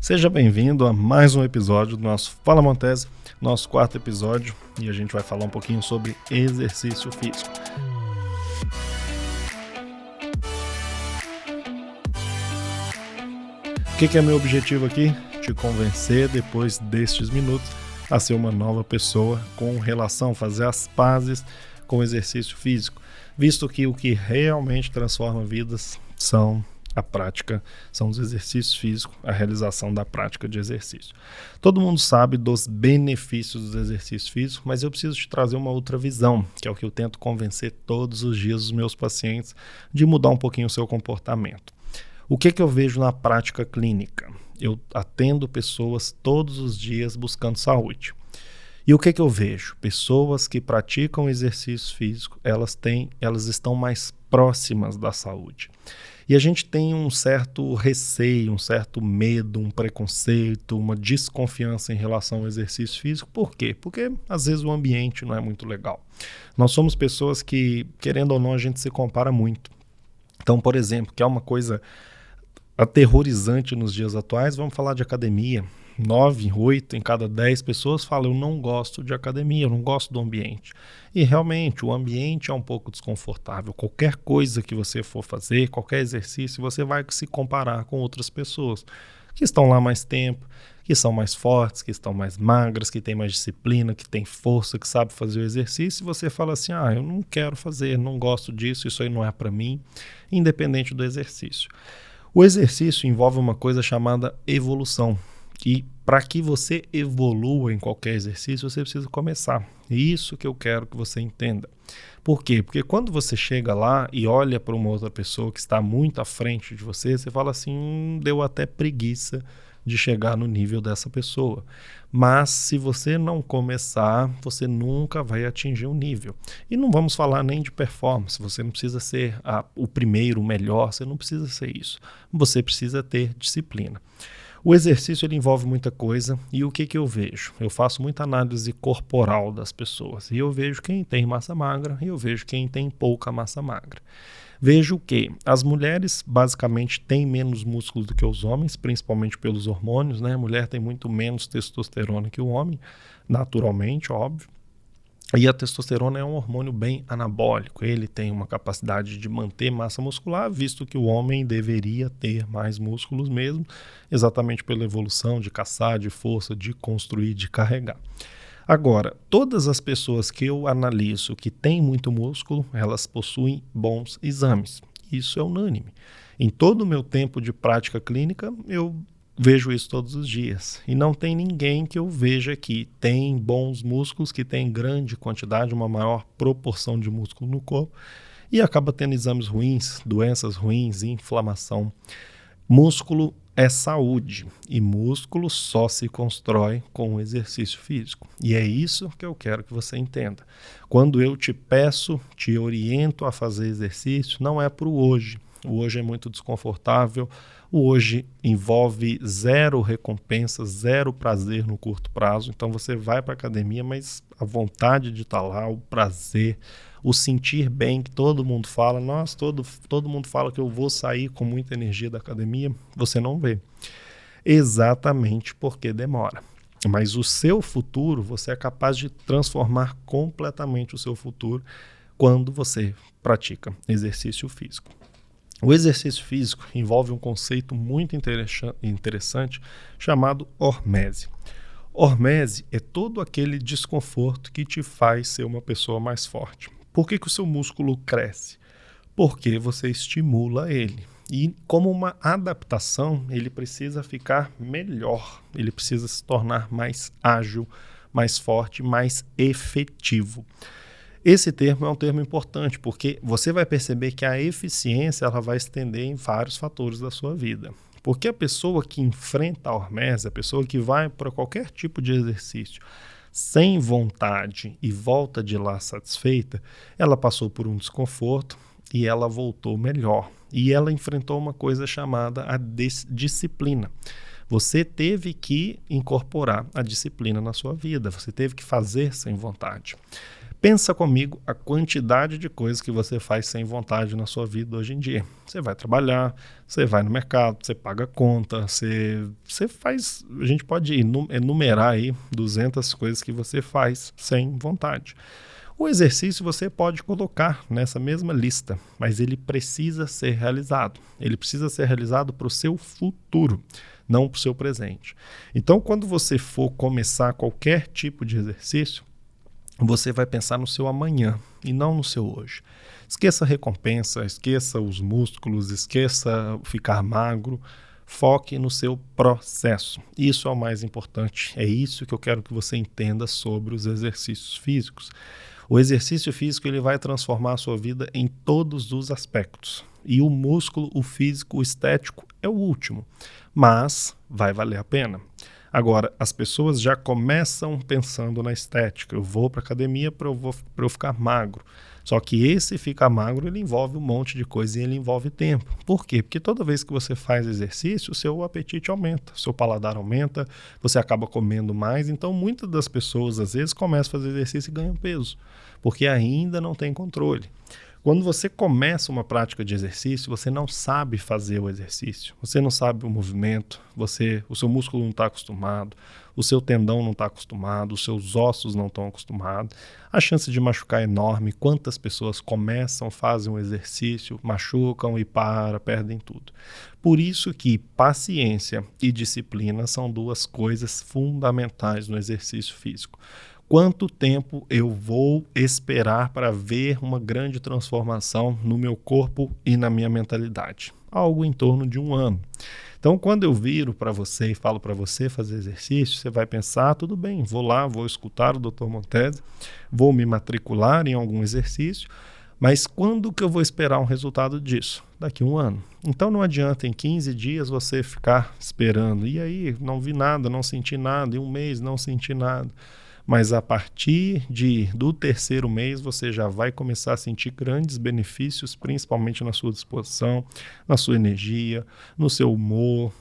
Seja bem-vindo a mais um episódio do nosso Fala Montese, nosso quarto episódio, e a gente vai falar um pouquinho sobre exercício físico. O que é meu objetivo aqui? Te convencer, depois destes minutos, a ser uma nova pessoa com relação a fazer as pazes com o exercício físico, visto que o que realmente transforma vidas são a prática, são os exercícios físicos, a realização da prática de exercício. Todo mundo sabe dos benefícios dos exercícios físicos, mas eu preciso te trazer uma outra visão, que é o que eu tento convencer todos os dias os meus pacientes de mudar um pouquinho o seu comportamento. O que eu vejo na prática clínica? Eu atendo pessoas todos os dias buscando saúde. E o que eu vejo? Pessoas que praticam exercício físico, elas estão mais próximas da saúde. E a gente tem um certo receio, um certo medo, um preconceito, uma desconfiança em relação ao exercício físico. Por quê? Porque às vezes o ambiente não é muito legal. Nós somos pessoas que, querendo ou não, a gente se compara muito. Então, por exemplo, que é uma coisa aterrorizante nos dias atuais, vamos falar de academia. 9, 8 em cada 10 pessoas falam: eu não gosto de academia, eu não gosto do ambiente. E realmente o ambiente é um pouco desconfortável. Qualquer coisa que você for fazer, qualquer exercício, você vai se comparar com outras pessoas que estão lá mais tempo, que são mais fortes, que estão mais magras, que têm mais disciplina, que têm força, que sabem fazer o exercício, e você fala assim: eu não quero fazer, não gosto disso, isso aí não é para mim, independente do exercício. O exercício envolve uma coisa chamada evolução. E para que você evolua em qualquer exercício, você precisa começar. É isso que eu quero que você entenda. Por quê? Porque quando você chega lá e olha para uma outra pessoa que está muito à frente de você, você fala assim: deu até preguiça de chegar no nível dessa pessoa. Mas se você não começar, você nunca vai atingir o nível. E não vamos falar nem de performance, você não precisa ser o primeiro, o melhor, você não precisa ser isso. Você precisa ter disciplina. O exercício ele envolve muita coisa, e o que eu vejo? Eu faço muita análise corporal das pessoas, e eu vejo quem tem massa magra e eu vejo quem tem pouca massa magra. Vejo que as mulheres basicamente têm menos músculos do que os homens, principalmente pelos hormônios, né? A mulher tem muito menos testosterona que o homem, naturalmente, óbvio. E a testosterona é um hormônio bem anabólico, ele tem uma capacidade de manter massa muscular, visto que o homem deveria ter mais músculos mesmo, exatamente pela evolução de caçar, de força, de construir, de carregar. Agora, todas as pessoas que eu analiso que têm muito músculo, elas possuem bons exames. Isso é unânime. Em todo o meu tempo de prática clínica, eu vejo isso todos os dias. E não tem ninguém que eu veja que tem bons músculos, que tem grande quantidade, uma maior proporção de músculo no corpo, e acaba tendo exames ruins, doenças ruins, inflamação. Músculo é saúde, e músculo só se constrói com o exercício físico. E é isso que eu quero que você entenda. Quando eu te peço, te oriento a fazer exercício, não é para o hoje. O hoje é muito desconfortável, o hoje envolve zero recompensa, zero prazer no curto prazo. Então você vai para a academia, mas a vontade de estar lá, o prazer, o sentir bem, que todo mundo fala, nossa, todo mundo fala que eu vou sair com muita energia da academia, você não vê. Exatamente porque demora. Mas o seu futuro, você é capaz de transformar completamente o seu futuro quando você pratica exercício físico. O exercício físico envolve um conceito muito interessante chamado hormese. Hormese é todo aquele desconforto que te faz ser uma pessoa mais forte. Por que o seu músculo cresce? Porque você estimula ele. E como uma adaptação, ele precisa ficar melhor, ele precisa se tornar mais ágil, mais forte, mais efetivo. Esse termo é um termo importante, porque você vai perceber que a eficiência ela vai estender em vários fatores da sua vida. Porque a pessoa que enfrenta a hormese, a pessoa que vai para qualquer tipo de exercício sem vontade e volta de lá satisfeita, ela passou por um desconforto e ela voltou melhor. E ela enfrentou uma coisa chamada a disciplina. Você teve que incorporar a disciplina na sua vida, você teve que fazer sem vontade. Pensa comigo a quantidade de coisas que você faz sem vontade na sua vida hoje em dia. Você vai trabalhar, você vai no mercado, você paga conta, você faz... A gente pode enumerar aí 200 coisas que você faz sem vontade. O exercício você pode colocar nessa mesma lista, mas ele precisa ser realizado. Ele precisa ser realizado para o seu futuro, não para o seu presente. Então, quando você for começar qualquer tipo de exercício, você vai pensar no seu amanhã e não no seu hoje. Esqueça a recompensa, esqueça os músculos, esqueça ficar magro. Foque no seu processo. Isso é o mais importante. É isso que eu quero que você entenda sobre os exercícios físicos. O exercício físico ele vai transformar a sua vida em todos os aspectos. E o músculo, o físico, o estético é o último. Mas vai valer a pena. Agora, as pessoas já começam pensando na estética. Eu vou para a academia para eu ficar magro. Só que esse ficar magro, ele envolve um monte de coisa e ele envolve tempo. Por quê? Porque toda vez que você faz exercício, o seu apetite aumenta, seu paladar aumenta, você acaba comendo mais. Então, muitas das pessoas, às vezes, começam a fazer exercício e ganham peso, porque ainda não tem controle. Quando você começa uma prática de exercício, você não sabe fazer o exercício, você não sabe o movimento, o seu músculo não está acostumado, o seu tendão não está acostumado, os seus ossos não estão acostumados, a chance de machucar é enorme. Quantas pessoas começam, fazem um exercício, machucam e perdem tudo. Por isso que paciência e disciplina são duas coisas fundamentais no exercício físico. Quanto tempo eu vou esperar para ver uma grande transformação no meu corpo e na minha mentalidade? Algo em torno de 1 ano. Então, quando eu viro para você e falo para você fazer exercício, você vai pensar, tudo bem, vou lá, vou escutar o Dr. Montesi, vou me matricular em algum exercício, mas quando que eu vou esperar um resultado disso? Daqui a 1 ano. Então não adianta em 15 dias você ficar esperando. E aí, não vi nada, não senti nada, em 1 mês não senti nada. Mas a partir do 3º mês você já vai começar a sentir grandes benefícios, principalmente na sua disposição, na sua energia, no seu humor.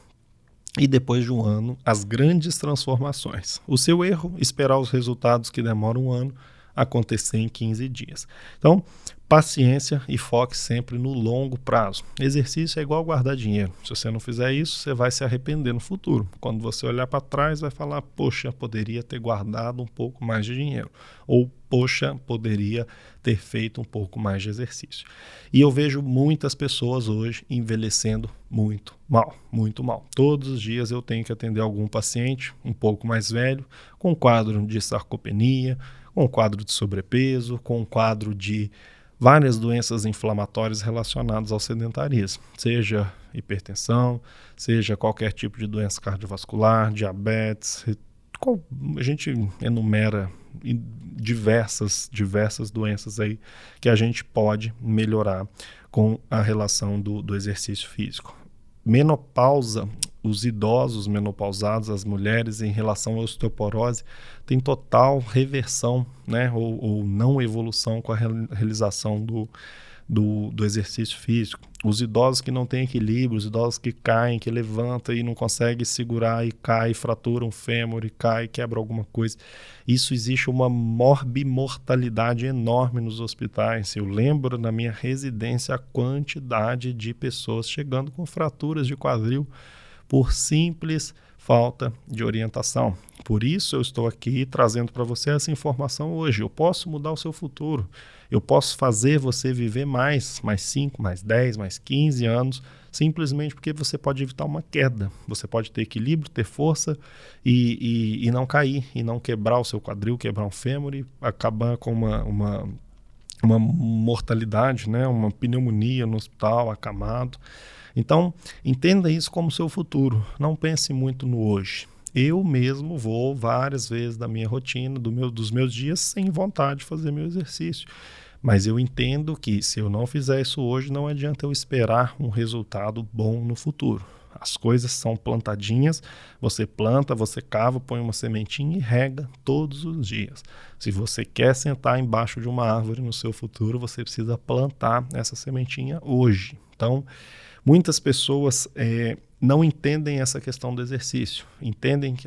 E depois de 1 ano, as grandes transformações. O seu erro, esperar os resultados que demoram 1 ano, acontecer em 15 dias. Então, paciência e foque sempre no longo prazo. Exercício é igual guardar dinheiro. Se você não fizer isso, você vai se arrepender no futuro. Quando você olhar para trás, vai falar, poxa, poderia ter guardado um pouco mais de dinheiro. Ou, poxa, poderia ter feito um pouco mais de exercício. E eu vejo muitas pessoas hoje envelhecendo muito mal, muito mal. Todos os dias eu tenho que atender algum paciente um pouco mais velho, com quadro de sarcopenia, com quadro de sobrepeso, com quadro de várias doenças inflamatórias relacionadas ao sedentarismo, seja hipertensão, seja qualquer tipo de doença cardiovascular, diabetes, a gente enumera diversas doenças aí que a gente pode melhorar com a relação do exercício físico. Menopausa, os idosos menopausados, as mulheres em relação à osteoporose, tem total reversão, né, ou não evolução com a realização do exercício físico. Os idosos que não têm equilíbrio, os idosos que caem, que levantam e não conseguem segurar e cai, fratura um fêmur e cai, quebra alguma coisa. Isso existe uma morbimortalidade enorme nos hospitais. Eu lembro na minha residência a quantidade de pessoas chegando com fraturas de quadril por simples falta de orientação. Por isso eu estou aqui trazendo para você essa informação hoje. Eu posso mudar o seu futuro. Eu posso fazer você viver mais 5, mais 10, mais 15 anos, simplesmente porque você pode evitar uma queda. Você pode ter equilíbrio, ter força e não cair, e não quebrar o seu quadril, quebrar um fêmur e acabar com uma mortalidade, né? Uma pneumonia no hospital, acamado. Então, entenda isso como seu futuro. Não pense muito no hoje. Eu mesmo vou várias vezes da minha rotina, dos meus dias, sem vontade de fazer meu exercício. Mas eu entendo que se eu não fizer isso hoje, não adianta eu esperar um resultado bom no futuro. As coisas são plantadinhas, você planta, você cava, põe uma sementinha e rega todos os dias. Se você quer sentar embaixo de uma árvore no seu futuro, você precisa plantar essa sementinha hoje. Então, Muitas pessoas não entendem essa questão do exercício,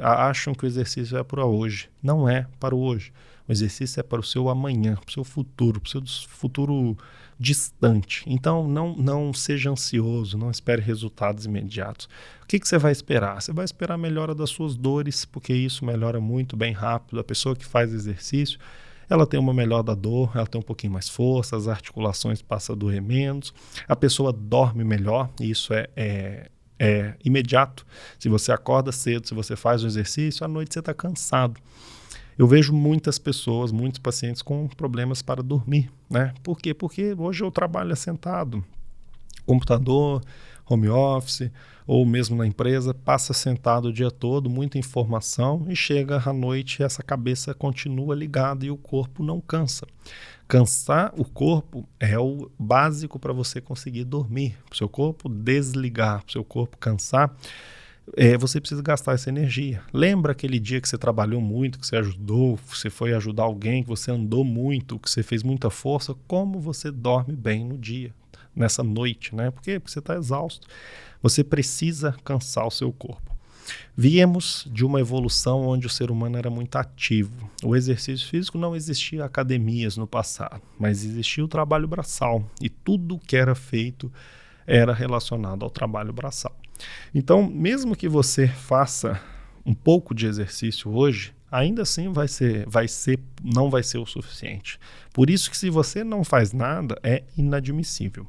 acham que o exercício é para hoje. Não é para o hoje. O exercício é para o seu amanhã, para o seu futuro, para o seu futuro distante. Então, não seja ansioso, não espere resultados imediatos. O que você vai esperar? Você vai esperar a melhora das suas dores, porque isso melhora muito, bem rápido. A pessoa que faz exercício, ela tem uma melhora da dor, ela tem um pouquinho mais força, as articulações passam a doer menos, a pessoa dorme melhor, e isso é imediato. Se você acorda cedo, se você faz um exercício, à noite você está cansado. Eu vejo muitas pessoas, muitos pacientes com problemas para dormir, né? Por quê? Porque hoje eu trabalho sentado, computador, home office, ou mesmo na empresa, passa sentado o dia todo, muita informação, e chega à noite e essa cabeça continua ligada e o corpo não cansa. Cansar o corpo é o básico para você conseguir dormir, para o seu corpo desligar, para o seu corpo cansar. Você precisa gastar essa energia. Lembra aquele dia que você trabalhou muito, que você ajudou, que você foi ajudar alguém, que você andou muito, que você fez muita força? Como você dorme bem no dia, nessa noite, né? Porque você está exausto. Você precisa cansar o seu corpo. Viemos de uma evolução onde o ser humano era muito ativo. O exercício físico, não existia academias no passado, mas existia o trabalho braçal, e tudo que era feito era relacionado ao trabalho braçal. Então, mesmo que você faça um pouco de exercício hoje, ainda assim não vai ser o suficiente. Por isso que se você não faz nada, é inadmissível.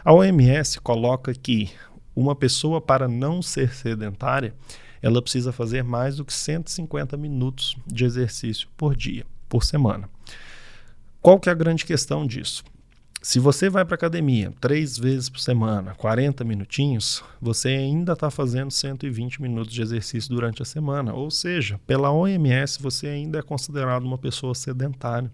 A OMS coloca que uma pessoa, para não ser sedentária, ela precisa fazer mais do que 150 minutos de exercício por dia, por semana. Qual que é a grande questão disso? Se você vai para a academia 3 vezes por semana, 40 minutinhos, você ainda está fazendo 120 minutos de exercício durante a semana. Ou seja, pela OMS, você ainda é considerado uma pessoa sedentária.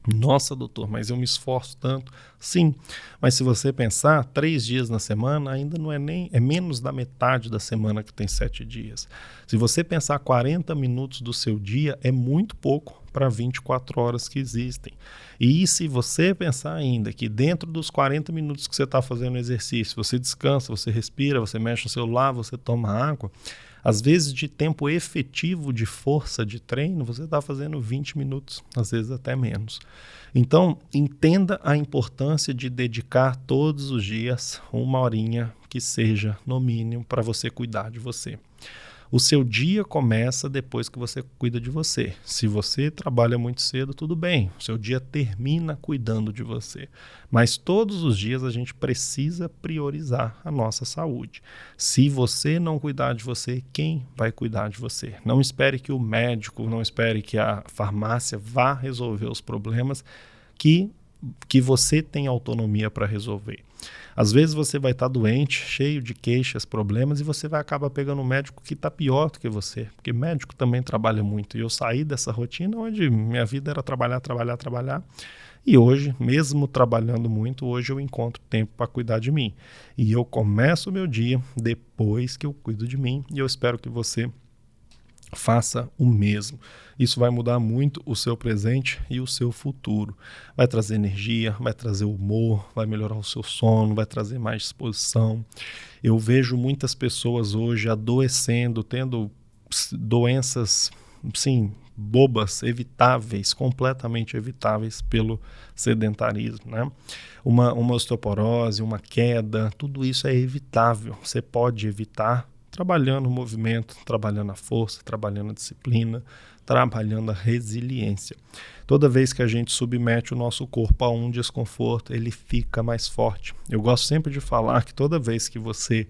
Nossa, doutor, mas eu me esforço tanto. Sim, mas se você pensar, 3 dias na semana ainda não é menos da metade da semana que tem 7 dias. Se você pensar 40 minutos do seu dia, é muito pouco para 24 horas que existem. E se você pensar ainda que dentro dos 40 minutos que você está fazendo exercício, você descansa, você respira, você mexe no celular, você toma água, às vezes de tempo efetivo de força de treino, você está fazendo 20 minutos, às vezes até menos. Então, entenda a importância de dedicar todos os dias 1 horinha, que seja no mínimo, para você cuidar de você. O seu dia começa depois que você cuida de você. Se você trabalha muito cedo, tudo bem. O seu dia termina cuidando de você. Mas todos os dias a gente precisa priorizar a nossa saúde. Se você não cuidar de você, quem vai cuidar de você? Não espere que o médico, não espere que a farmácia vá resolver os problemas que você tem autonomia para resolver. Às vezes você vai estar doente, cheio de queixas, problemas, e você vai acabar pegando um médico que está pior do que você, porque médico também trabalha muito. E eu saí dessa rotina onde minha vida era trabalhar, trabalhar, trabalhar. E hoje, mesmo trabalhando muito, hoje eu encontro tempo para cuidar de mim. E eu começo o meu dia depois que eu cuido de mim, e eu espero que você faça o mesmo. Isso vai mudar muito o seu presente e o seu futuro. Vai trazer energia, vai trazer humor, vai melhorar o seu sono, vai trazer mais disposição. Eu vejo muitas pessoas hoje adoecendo, tendo doenças, sim, bobas, evitáveis, completamente evitáveis pelo sedentarismo, né? Uma osteoporose, uma queda, tudo isso é evitável. Você pode evitar trabalhando o movimento, trabalhando a força, trabalhando a disciplina, trabalhando a resiliência. Toda vez que a gente submete o nosso corpo a um desconforto, ele fica mais forte. Eu gosto sempre de falar que toda vez que você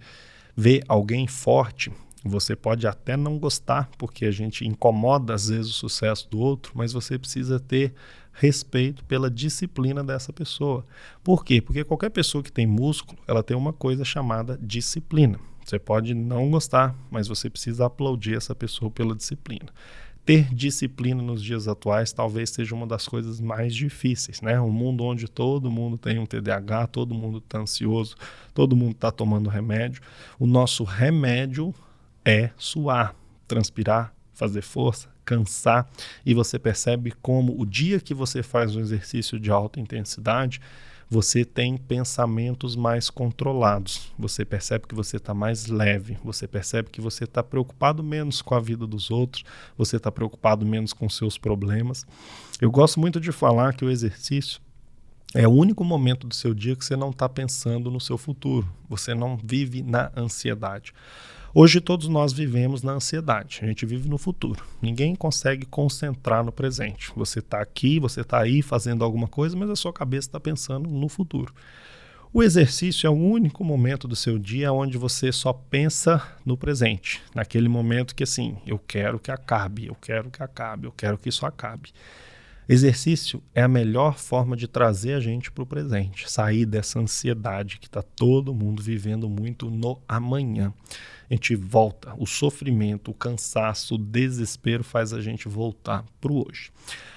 vê alguém forte, você pode até não gostar, porque a gente incomoda às vezes o sucesso do outro, mas você precisa ter respeito pela disciplina dessa pessoa. Por quê? Porque qualquer pessoa que tem músculo, ela tem uma coisa chamada disciplina. Você pode não gostar, mas você precisa aplaudir essa pessoa pela disciplina. Ter disciplina nos dias atuais talvez seja uma das coisas mais difíceis, né? Um mundo onde todo mundo tem um TDAH, todo mundo está ansioso, todo mundo está tomando remédio. O nosso remédio é suar, transpirar, fazer força, cansar, e você percebe como o dia que você faz um exercício de alta intensidade, você tem pensamentos mais controlados, você percebe que você está mais leve, você percebe que você está preocupado menos com a vida dos outros, você está preocupado menos com seus problemas. Eu gosto muito de falar que o exercício é o único momento do seu dia que você não está pensando no seu futuro, você não vive na ansiedade. Hoje todos nós vivemos na ansiedade, a gente vive no futuro. Ninguém consegue concentrar no presente. Você está aqui, você está aí fazendo alguma coisa, mas a sua cabeça está pensando no futuro. O exercício é o único momento do seu dia onde você só pensa no presente. Naquele momento que assim, eu quero que acabe, eu quero que acabe, eu quero que isso acabe. Exercício é a melhor forma de trazer a gente para o presente, sair dessa ansiedade que está todo mundo vivendo muito no amanhã. A gente volta, o sofrimento, o cansaço, o desespero faz a gente voltar para o hoje.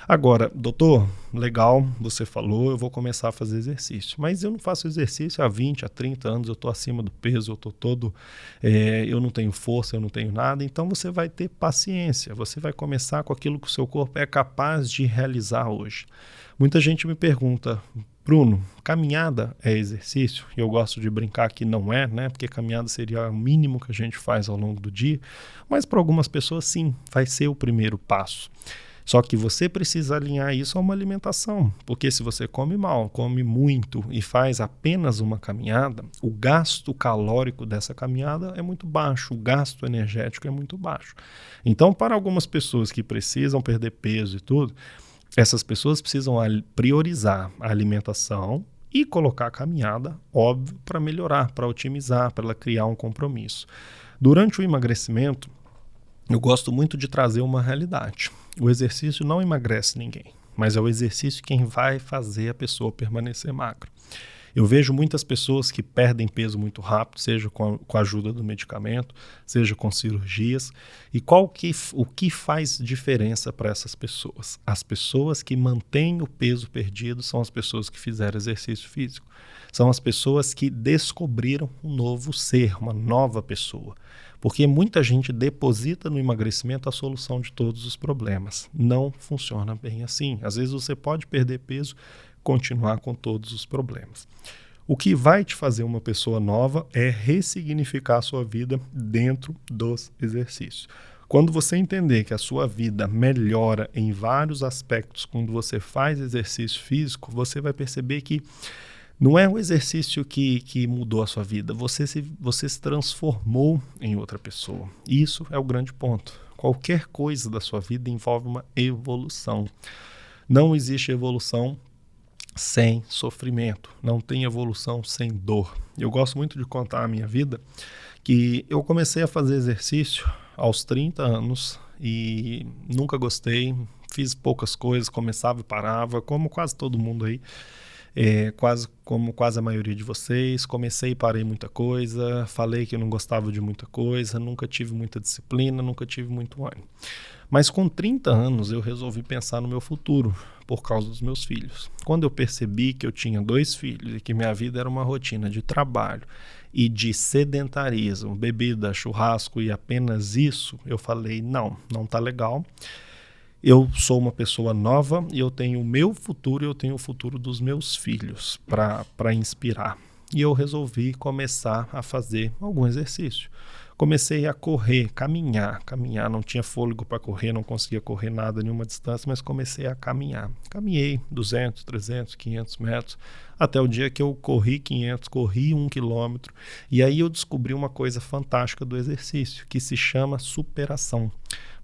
Agora, doutor, legal, você falou, eu vou começar a fazer exercício, mas eu não faço exercício há 20, há 30 anos, eu estou acima do peso, eu estou todo, eu não tenho força, eu não tenho nada, então você vai ter paciência, você vai começar com aquilo que o seu corpo é capaz de realizar hoje. Muita gente me pergunta, Bruno, caminhada é exercício? E eu gosto de brincar que não é, né? Porque caminhada seria o mínimo que a gente faz ao longo do dia, mas para algumas pessoas sim, vai ser o primeiro passo. Só que você precisa alinhar isso a uma alimentação, porque se você come mal, come muito e faz apenas uma caminhada, o gasto calórico dessa caminhada é muito baixo, o gasto energético é muito baixo. Então, para algumas pessoas que precisam perder peso e tudo, essas pessoas precisam priorizar a alimentação e colocar a caminhada, óbvio, para melhorar, para otimizar, para ela criar um compromisso. Durante o emagrecimento, eu gosto muito de trazer uma realidade. O exercício não emagrece ninguém, mas é o exercício quem vai fazer a pessoa permanecer magra. Eu vejo muitas pessoas que perdem peso muito rápido, seja com a ajuda do medicamento, seja com cirurgias. E o que faz diferença para essas pessoas? As pessoas que mantêm o peso perdido são as pessoas que fizeram exercício físico. São as pessoas que descobriram um novo ser, uma nova pessoa. Porque muita gente deposita no emagrecimento a solução de todos os problemas. Não funciona bem assim. Às vezes você pode perder peso, continuar com todos os problemas. O que vai te fazer uma pessoa nova é ressignificar a sua vida dentro dos exercícios. Quando você entender que a sua vida melhora em vários aspectos quando você faz exercício físico, você vai perceber que não é o exercício que mudou a sua vida, você se transformou em outra pessoa. Isso é o grande ponto. Qualquer coisa da sua vida envolve uma evolução. Não existe evolução sem sofrimento, não tem evolução sem dor. Eu gosto muito de contar a minha vida, que eu comecei a fazer exercício aos 30 anos e nunca gostei, fiz poucas coisas, começava e parava, como quase todo mundo aí. Como quase a maioria de vocês, comecei e parei muita coisa, falei que eu não gostava de muita coisa, nunca tive muita disciplina, nunca tive muito ânimo. Mas com 30 anos eu resolvi pensar no meu futuro, por causa dos meus filhos. Quando eu percebi que eu tinha 2 filhos e que minha vida era uma rotina de trabalho e de sedentarismo, bebida, churrasco e apenas isso, eu falei, não tá legal. Eu sou uma pessoa nova e eu tenho o meu futuro e eu tenho o futuro dos meus filhos para inspirar. E eu resolvi começar a fazer algum exercício. Comecei a correr, caminhar, não tinha fôlego para correr, não conseguia correr nada, nenhuma distância, mas comecei a caminhar. Caminhei 200, 300, 500 metros, até o dia que eu corri 500, corri 1 quilômetro, e aí eu descobri uma coisa fantástica do exercício, que se chama superação.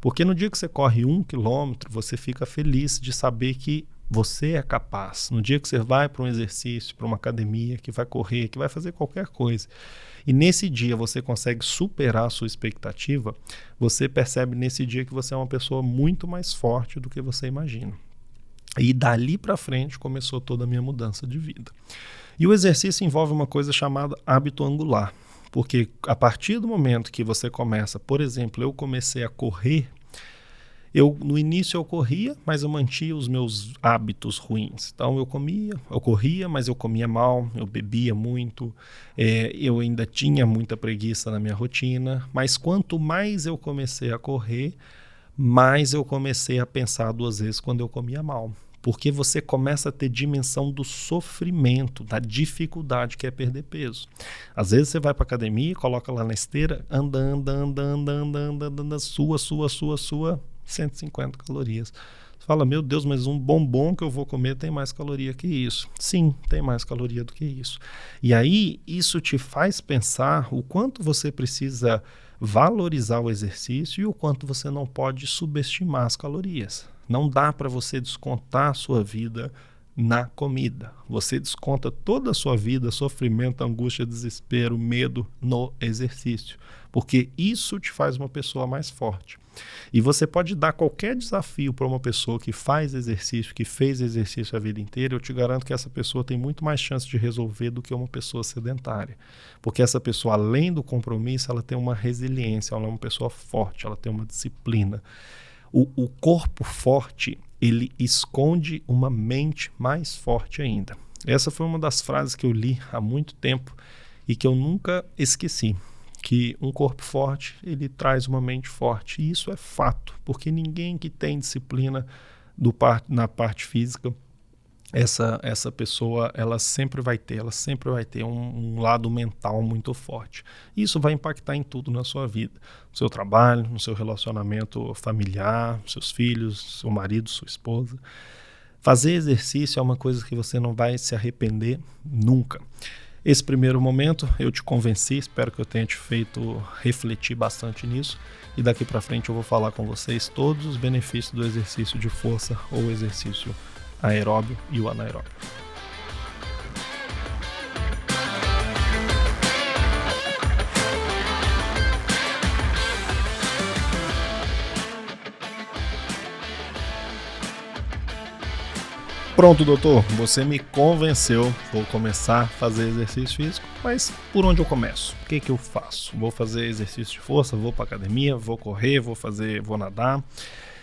Porque no dia que você corre 1 quilômetro, você fica feliz de saber que você é capaz. No dia que você vai para um exercício, para uma academia, que vai correr, que vai fazer qualquer coisa, e nesse dia você consegue superar a sua expectativa, você percebe nesse dia que você é uma pessoa muito mais forte do que você imagina. E dali para frente começou toda a minha mudança de vida. E o exercício envolve uma coisa chamada hábito angular. Porque a partir do momento que você começa, por exemplo, eu comecei a correr, no início eu corria, mas eu mantinha os meus hábitos ruins. Então eu corria, mas eu comia mal, eu bebia muito, eu ainda tinha muita preguiça na minha rotina. Mas quanto mais eu comecei a correr, mais eu comecei a pensar 2 vezes quando eu comia mal. Porque você começa a ter dimensão do sofrimento, da dificuldade que é perder peso. Às vezes você vai para academia e coloca lá na esteira, anda, sua, 150 calorias. Você fala, meu Deus, mas um bombom que eu vou comer tem mais caloria que isso. Sim, tem mais caloria do que isso. E aí, isso te faz pensar o quanto você precisa valorizar o exercício e o quanto você não pode subestimar as calorias. Não dá para você descontar a sua vida na comida. Você desconta toda a sua vida, sofrimento, angústia, desespero, medo no exercício. Porque isso te faz uma pessoa mais forte. E você pode dar qualquer desafio para uma pessoa que faz exercício, que fez exercício a vida inteira, eu te garanto que essa pessoa tem muito mais chance de resolver do que uma pessoa sedentária. Porque essa pessoa, além do compromisso, ela tem uma resiliência, ela é uma pessoa forte, ela tem uma disciplina. O corpo forte, ele esconde uma mente mais forte ainda. Essa foi uma das frases que eu li há muito tempo e que eu nunca esqueci. Que um corpo forte, ele traz uma mente forte. E isso é fato, porque ninguém que tem disciplina na parte física, essa pessoa, ela sempre vai ter um lado mental muito forte. Isso vai impactar em tudo na sua vida. No seu trabalho, no seu relacionamento familiar, seus filhos, seu marido, sua esposa. Fazer exercício é uma coisa que você não vai se arrepender nunca. Esse primeiro momento eu te convenci, espero que eu tenha te feito refletir bastante nisso e daqui para frente eu vou falar com vocês todos os benefícios do exercício de força ou exercício aeróbio e o anaeróbio. Pronto, doutor, você me convenceu, vou começar a fazer exercício físico, mas por onde eu começo? O que eu faço? Vou fazer exercício de força, vou para academia, vou correr, vou nadar.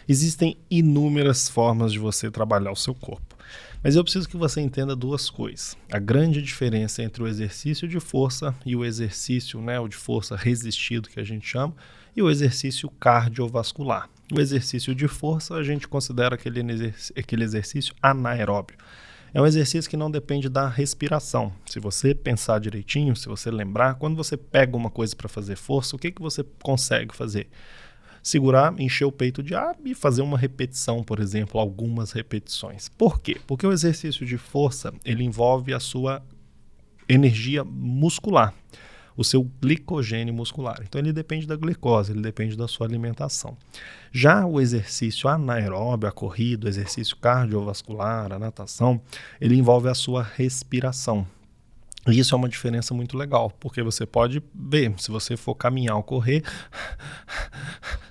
Existem inúmeras formas de você trabalhar o seu corpo, mas eu preciso que você entenda duas coisas. A grande diferença entre o exercício de força e o exercício, o de força resistido que a gente chama, e o exercício cardiovascular. O exercício de força a gente considera aquele exercício anaeróbio. É um exercício que não depende da respiração. Se você pensar direitinho, se você lembrar, quando você pega uma coisa para fazer força, o que você consegue fazer? Segurar, encher o peito de ar e fazer uma repetição, por exemplo, algumas repetições. Por quê? Porque o exercício de força, ele envolve a sua energia muscular, o seu glicogênio muscular. Então ele depende da glicose, ele depende da sua alimentação. Já o exercício anaeróbio, a corrida, o exercício cardiovascular, a natação, ele envolve a sua respiração. E isso é uma diferença muito legal, porque você pode ver, se você for caminhar ou correr,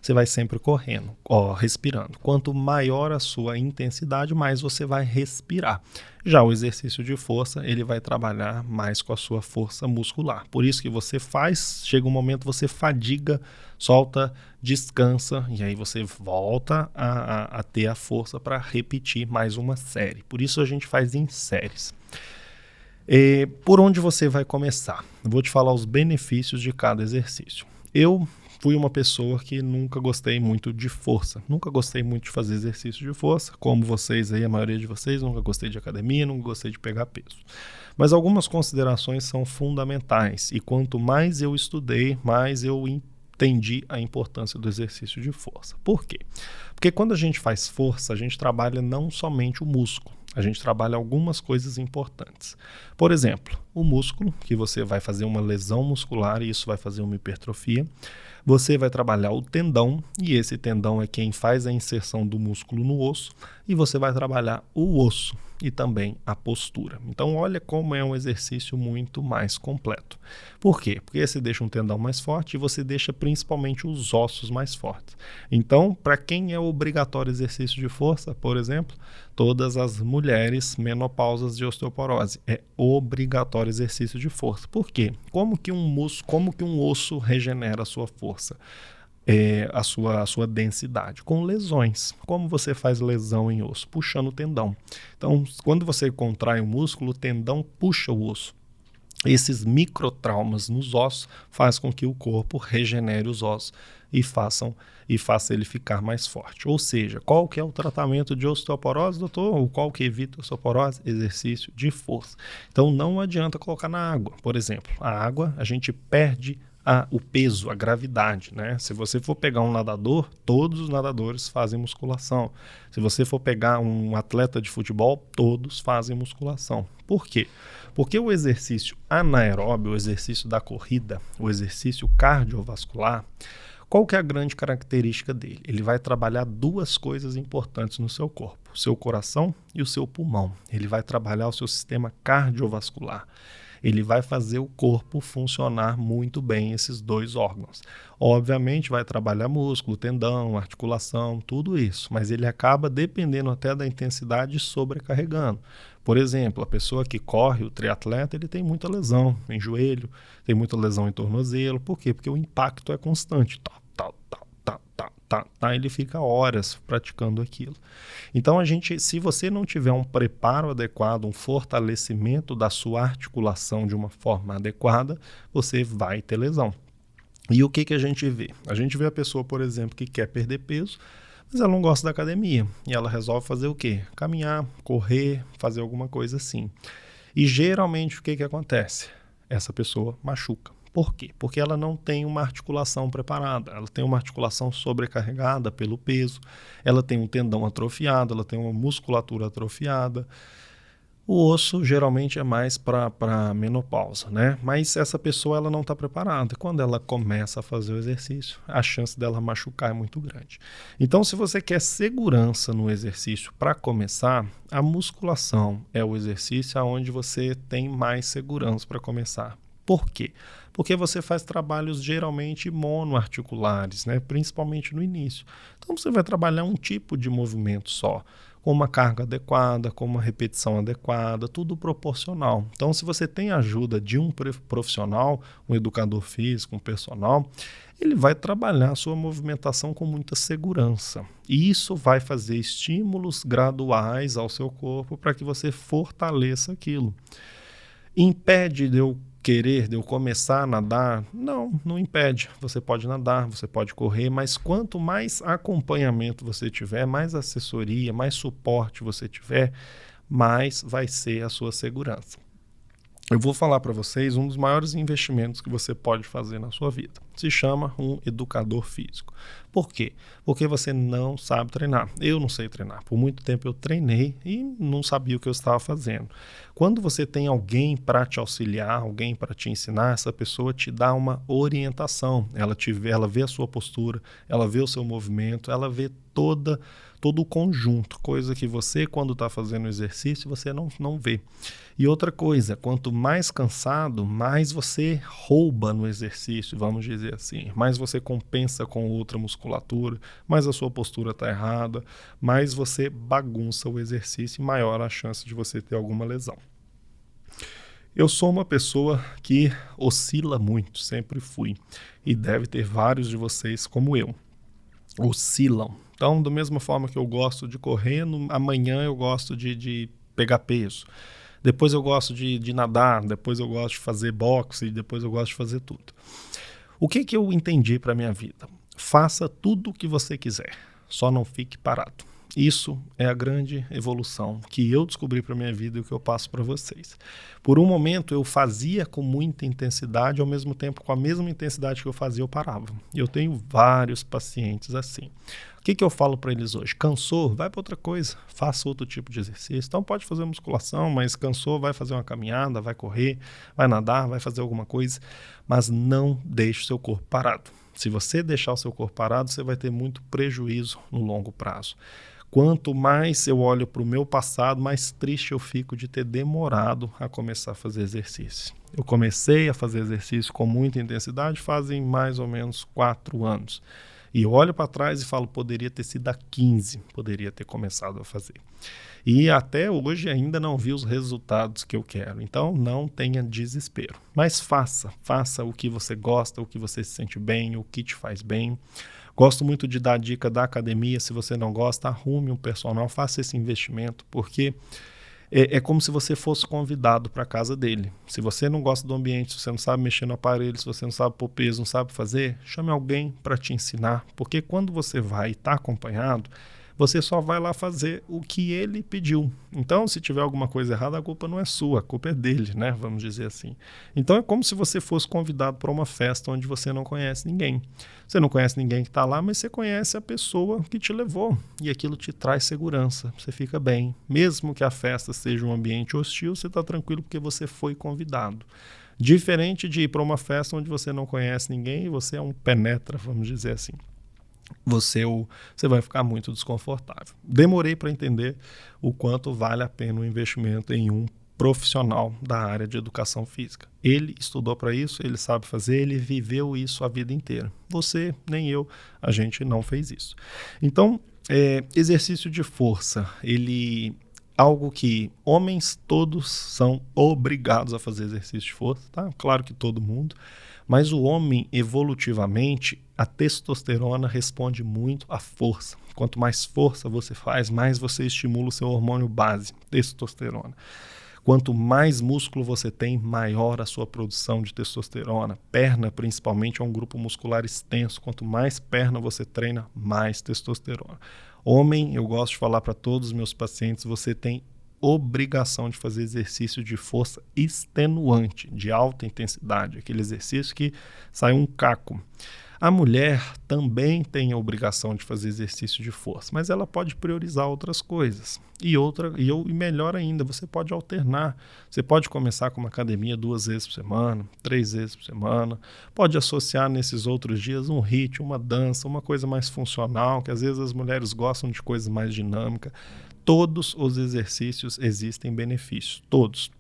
você vai sempre correndo, respirando. Quanto maior a sua intensidade, mais você vai respirar. Já o exercício de força, ele vai trabalhar mais com a sua força muscular. Por isso que você faz, chega um momento você fadiga, solta, descansa, e aí você volta a ter a força para repetir mais uma série. Por isso a gente faz em séries. Por onde você vai começar? Eu vou te falar os benefícios de cada exercício. Eu fui uma pessoa que nunca gostei muito de força, nunca gostei muito de fazer exercício de força, como vocês aí, a maioria de vocês, nunca gostei de academia, nunca gostei de pegar peso. Mas algumas considerações são fundamentais e quanto mais eu estudei, mais eu entendi a importância do exercício de força. Por quê? Porque quando a gente faz força, a gente trabalha não somente o músculo, a gente trabalha algumas coisas importantes. Por exemplo, o músculo, que você vai fazer uma lesão muscular e isso vai fazer uma hipertrofia. Você vai trabalhar o tendão, e esse tendão é quem faz a inserção do músculo no osso, e você vai trabalhar o osso e também a postura. Então olha como é um exercício muito mais completo. Por quê? Porque você deixa um tendão mais forte e você deixa principalmente os ossos mais fortes. Então, para quem é obrigatório exercício de força, por exemplo, todas as mulheres menopausas de osteoporose, é obrigatório exercício de força. Por quê? Como que um osso regenera a sua força? A sua densidade, com lesões. Como você faz lesão em osso? Puxando o tendão. Então, quando você contrai o músculo, o tendão puxa o osso. Esses microtraumas nos ossos faz com que o corpo regenere os ossos e faça ele ficar mais forte. Ou seja, qual que é o tratamento de osteoporose, doutor? Ou qual que evita a osteoporose? Exercício de força. Então não adianta colocar na água. Por exemplo, a água a gente perde o peso, a gravidade, né? Se você for pegar um nadador, todos os nadadores fazem musculação. Se você for pegar um atleta de futebol, todos fazem musculação. Por quê? Porque o exercício anaeróbio, o exercício da corrida, o exercício cardiovascular, qual que é a grande característica dele? Ele vai trabalhar duas coisas importantes no seu corpo, o seu coração e o seu pulmão. Ele vai trabalhar o seu sistema cardiovascular. Ele vai fazer o corpo funcionar muito bem, esses dois órgãos. Obviamente vai trabalhar músculo, tendão, articulação, tudo isso, mas ele acaba dependendo até da intensidade sobrecarregando. Por exemplo, a pessoa que corre, o triatleta, ele tem muita lesão em joelho, tem muita lesão em tornozelo. Por quê? Porque o impacto é constante. Ele fica horas praticando aquilo. Então, se você não tiver um preparo adequado, um fortalecimento da sua articulação de uma forma adequada, você vai ter lesão. E o que a gente vê? A gente vê a pessoa, por exemplo, que quer perder peso, mas ela não gosta da academia. E ela resolve fazer o quê? Caminhar, correr, fazer alguma coisa assim. E geralmente o que acontece? Essa pessoa machuca. Por quê? Porque ela não tem uma articulação preparada, ela tem uma articulação sobrecarregada pelo peso, ela tem um tendão atrofiado, ela tem uma musculatura atrofiada. O osso geralmente é mais para menopausa, né? Mas essa pessoa ela não está preparada. Quando ela começa a fazer o exercício, a chance dela machucar é muito grande. Então, se você quer segurança no exercício para começar, a musculação é o exercício onde você tem mais segurança para começar. Por quê? Porque você faz trabalhos geralmente monoarticulares, né? Principalmente no início. Então você vai trabalhar um tipo de movimento só, com uma carga adequada, com uma repetição adequada, tudo proporcional. Então, se você tem a ajuda de um profissional, um educador físico, um personal, ele vai trabalhar a sua movimentação com muita segurança. E isso vai fazer estímulos graduais ao seu corpo para que você fortaleça aquilo. Impede de eu começar a nadar? Não impede. Você pode nadar, você pode correr, mas quanto mais acompanhamento você tiver, mais assessoria, mais suporte você tiver, mais vai ser a sua segurança. Eu vou falar para vocês um dos maiores investimentos que você pode fazer na sua vida. Se chama um educador físico. Por quê? Porque você não sabe treinar. Eu não sei treinar. Por muito tempo eu treinei e não sabia o que eu estava fazendo. Quando você tem alguém para te auxiliar, alguém para te ensinar, essa pessoa te dá uma orientação. Ela vê a sua postura, ela vê o seu movimento, ela vê todo o conjunto, coisa que você, quando está fazendo exercício, você não vê. E outra coisa, quanto mais cansado, mais você rouba no exercício, vamos dizer assim, mais você compensa com outra musculatura, mais a sua postura está errada, mais você bagunça o exercício e maior a chance de você ter alguma lesão. Eu sou uma pessoa que oscila muito, sempre fui, e deve ter vários de vocês como eu, oscilam. Então, da mesma forma que eu gosto de correr, amanhã eu gosto de pegar peso. Depois eu gosto de nadar, depois eu gosto de fazer boxe, depois eu gosto de fazer tudo. O que eu entendi para a minha vida? Faça tudo o que você quiser, só não fique parado. Isso é a grande evolução que eu descobri para a minha vida e o que eu passo para vocês. Por um momento eu fazia com muita intensidade, ao mesmo tempo com a mesma intensidade que eu fazia eu parava. E eu tenho vários pacientes assim. O que eu falo para eles hoje? Cansou? Vai para outra coisa, faça outro tipo de exercício. Então pode fazer musculação, mas cansou, vai fazer uma caminhada, vai correr, vai nadar, vai fazer alguma coisa, mas não deixe o seu corpo parado. Se você deixar o seu corpo parado, você vai ter muito prejuízo no longo prazo. Quanto mais eu olho para o meu passado, mais triste eu fico de ter demorado a começar a fazer exercício. Eu comecei a fazer exercício com muita intensidade fazem mais ou menos 4 anos. E eu olho para trás e falo, poderia ter sido há 15, poderia ter começado a fazer. E até hoje ainda não vi os resultados que eu quero. Então não tenha desespero. Mas faça o que você gosta, o que você se sente bem, o que te faz bem. Gosto muito de dar dica da academia. Se você não gosta, arrume um personal, faça esse investimento, porque É como se você fosse convidado para a casa dele. Se você não gosta do ambiente, se você não sabe mexer no aparelho, se você não sabe pôr peso, não sabe fazer, chame alguém para te ensinar. Porque quando você vai e está acompanhado, você só vai lá fazer o que ele pediu. Então, se tiver alguma coisa errada, a culpa não é sua, a culpa é dele, né? Vamos dizer assim. Então, é como se você fosse convidado para uma festa onde você não conhece ninguém. Você não conhece ninguém que está lá, mas você conhece a pessoa que te levou. E aquilo te traz segurança, você fica bem. Mesmo que a festa seja um ambiente hostil, você está tranquilo porque você foi convidado. Diferente de ir para uma festa onde você não conhece ninguém e você é um penetra, vamos dizer assim. Você vai ficar muito desconfortável. Demorei para entender o quanto vale a pena o investimento em um profissional da área de educação física. Ele estudou para isso, ele sabe fazer, ele viveu isso a vida inteira. Você, nem eu, a gente não fez isso. Então, exercício de força, algo que homens todos são obrigados a fazer exercício de força, tá? Claro que todo mundo, mas o homem, evolutivamente, a testosterona responde muito à força. Quanto mais força você faz, mais você estimula o seu hormônio base, testosterona. Quanto mais músculo você tem, maior a sua produção de testosterona. Perna, principalmente, é um grupo muscular extenso. Quanto mais perna você treina, mais testosterona. Homem, eu gosto de falar para todos os meus pacientes, você tem obrigação de fazer exercício de força extenuante, de alta intensidade, aquele exercício que sai um caco. A mulher também tem a obrigação de fazer exercício de força, mas ela pode priorizar outras coisas. E melhor ainda, você pode alternar. Você pode começar com uma academia 2 vezes por semana, 3 vezes por semana. Pode associar nesses outros dias um HIIT, uma dança, uma coisa mais funcional, que às vezes as mulheres gostam de coisas mais dinâmicas. Todos os exercícios existem benefícios, todos.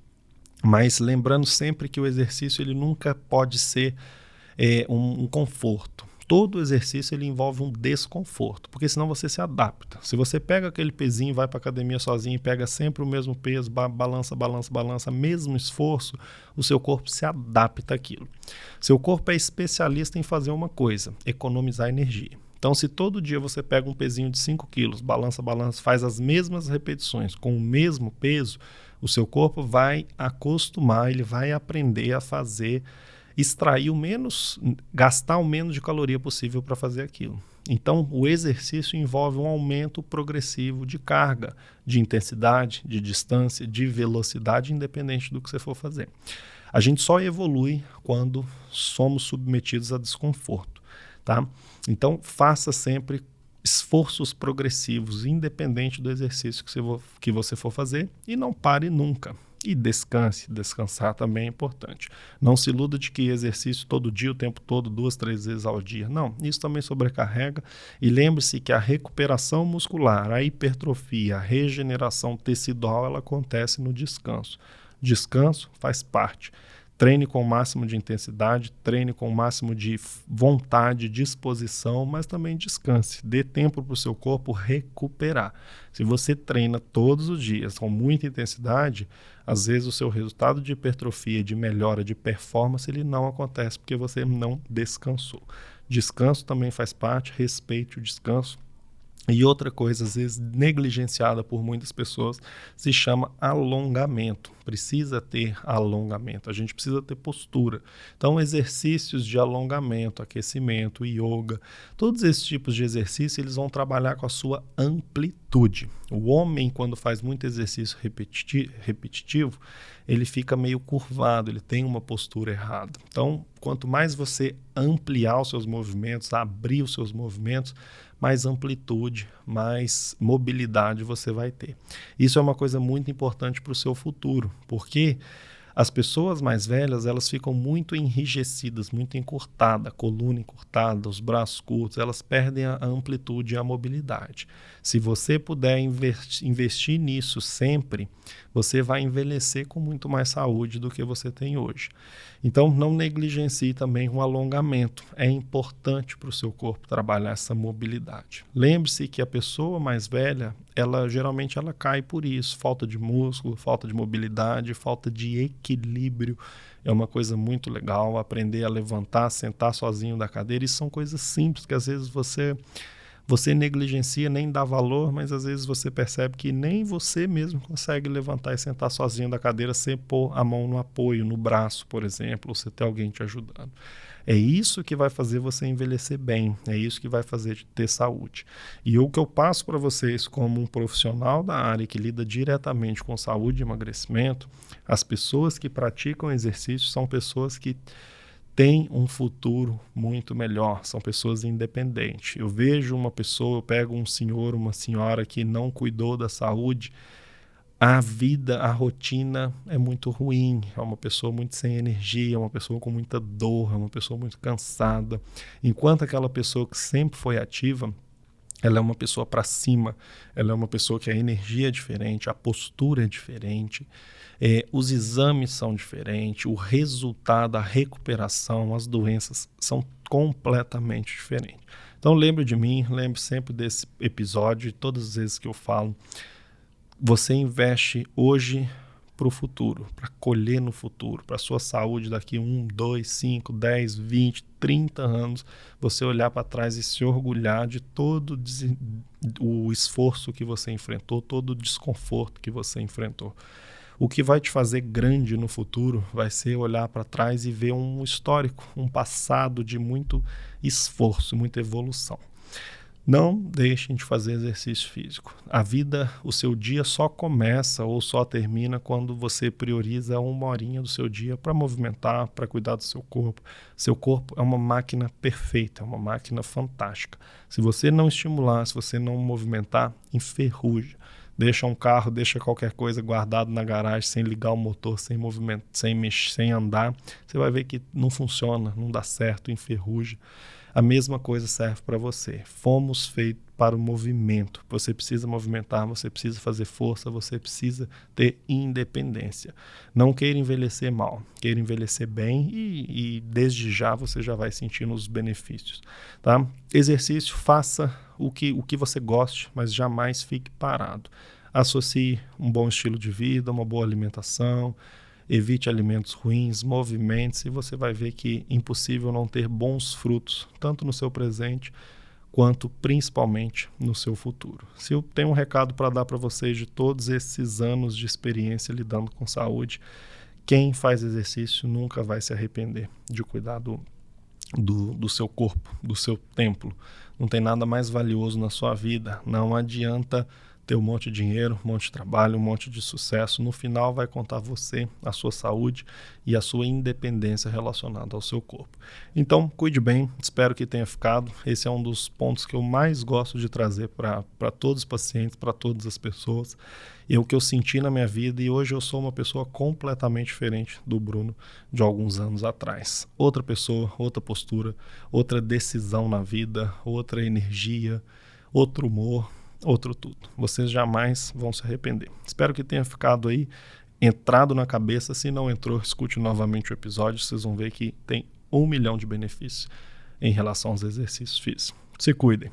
Mas lembrando sempre que o exercício ele nunca pode ser um conforto. Todo exercício ele envolve um desconforto, porque senão você se adapta. Se você pega aquele pezinho, vai para a academia sozinho e pega sempre o mesmo peso, balança, mesmo esforço, o seu corpo se adapta àquilo. Seu corpo é especialista em fazer uma coisa, economizar energia. Então, se todo dia você pega um pezinho de 5 quilos, balança, faz as mesmas repetições com o mesmo peso, o seu corpo vai acostumar, ele vai aprender a fazer, gastar o menos de caloria possível para fazer aquilo. Então, o exercício envolve um aumento progressivo de carga, de intensidade, de distância, de velocidade, independente do que você for fazer. A gente só evolui quando somos submetidos a desconforto, tá? Então, faça sempre esforços progressivos, independente do exercício que você for fazer, e não pare nunca. E descanse, descansar também é importante. Não se iluda de que exercício todo dia, o tempo todo, 2, 3 vezes ao dia. Não, isso também sobrecarrega. E lembre-se que a recuperação muscular, a hipertrofia, a regeneração tecidual, ela acontece no descanso. Descanso faz parte. Treine com o máximo de intensidade, treine com o máximo de vontade, disposição, mas também descanse. Dê tempo para o seu corpo recuperar. Se você treina todos os dias com muita intensidade, às vezes o seu resultado de hipertrofia, de melhora de performance, ele não acontece porque você não descansou. Descanso também faz parte, respeite o descanso. E outra coisa, às vezes negligenciada por muitas pessoas, se chama alongamento. Precisa ter alongamento, a gente precisa ter postura. Então, exercícios de alongamento, aquecimento, yoga, todos esses tipos de exercício, eles vão trabalhar com a sua amplitude. O homem, quando faz muito exercício repetitivo, ele fica meio curvado, ele tem uma postura errada. Então, quanto mais você ampliar os seus movimentos, abrir os seus movimentos, mais amplitude, mais mobilidade você vai ter. Isso é uma coisa muito importante para o seu futuro, porque as pessoas mais velhas, elas ficam muito enrijecidas, muito encurtadas, a coluna encurtada, os braços curtos, elas perdem a amplitude e a mobilidade. Se você puder investir nisso sempre, você vai envelhecer com muito mais saúde do que você tem hoje. Então, não negligencie também o alongamento. É importante para o seu corpo trabalhar essa mobilidade. Lembre-se que a pessoa mais velha, geralmente ela cai por isso. Falta de músculo, falta de mobilidade, falta de equilíbrio. É uma coisa muito legal aprender a levantar, sentar sozinho da cadeira. Isso são coisas simples que às vezes você Você negligencia, nem dá valor, mas às vezes você percebe que nem você mesmo consegue levantar e sentar sozinho da cadeira sem pôr a mão no apoio, no braço, por exemplo, ou você ter alguém te ajudando. É isso que vai fazer você envelhecer bem, é isso que vai fazer te ter saúde. E o que eu passo para vocês como um profissional da área que lida diretamente com saúde e emagrecimento, as pessoas que praticam exercício são pessoas que têm um futuro muito melhor, são pessoas independentes. Eu vejo uma pessoa, eu pego um senhor, uma senhora que não cuidou da saúde, a vida, a rotina é muito ruim, é uma pessoa muito sem energia, é uma pessoa com muita dor, é uma pessoa muito cansada. Enquanto aquela pessoa que sempre foi ativa, ela é uma pessoa para cima, ela é uma pessoa que a energia é diferente, a postura é diferente, os exames são diferentes, o resultado, a recuperação, as doenças são completamente diferentes. Então lembre de mim, lembre sempre desse episódio e todas as vezes que eu falo, você investe hoje para o futuro, para colher no futuro, para a sua saúde daqui 1, 2, 5, 10, 20, 30 anos, você olhar para trás e se orgulhar de todo o esforço que você enfrentou, todo o desconforto que você enfrentou. O que vai te fazer grande no futuro vai ser olhar para trás e ver um histórico, um passado de muito esforço, muita evolução. Não deixem de fazer exercício físico. A vida, o seu dia só começa ou só termina quando você prioriza 1 horinha do seu dia para movimentar, para cuidar do seu corpo. Seu corpo é uma máquina perfeita, é uma máquina fantástica. Se você não estimular, se você não movimentar, enferruja. Deixa um carro, deixa qualquer coisa guardado na garagem, sem ligar o motor, sem movimento, sem mexer, sem andar. Você vai ver que não funciona, não dá certo, enferruja. A mesma coisa serve para você. Fomos feitos para o movimento. Você precisa movimentar, você precisa fazer força, você precisa ter independência. Não queira envelhecer mal, queira envelhecer bem e desde já você já vai sentindo os benefícios. Tá? Exercício, faça o que você goste, mas jamais fique parado. Associe um bom estilo de vida, uma boa alimentação, evite alimentos ruins, movimente-se e você vai ver que é impossível não ter bons frutos, tanto no seu presente, quanto principalmente no seu futuro. Se eu tenho um recado para dar para vocês de todos esses anos de experiência lidando com saúde, quem faz exercício nunca vai se arrepender de cuidar do seu corpo, do seu templo. Não tem nada mais valioso na sua vida. Não adianta ter um monte de dinheiro, um monte de trabalho, um monte de sucesso. No final vai contar você, a sua saúde e a sua independência relacionada ao seu corpo. Então, cuide bem, espero que tenha ficado. Esse é um dos pontos que eu mais gosto de trazer para todos os pacientes, para todas as pessoas. É o que eu senti na minha vida e hoje eu sou uma pessoa completamente diferente do Bruno de alguns anos atrás. Outra pessoa, outra postura, outra decisão na vida, outra energia, outro humor, outro tudo. Vocês jamais vão se arrepender. Espero que tenha ficado aí, entrado na cabeça. Se não entrou, escute novamente o episódio. Vocês vão ver que tem 1 milhão de benefícios em relação aos exercícios físicos. Se cuidem.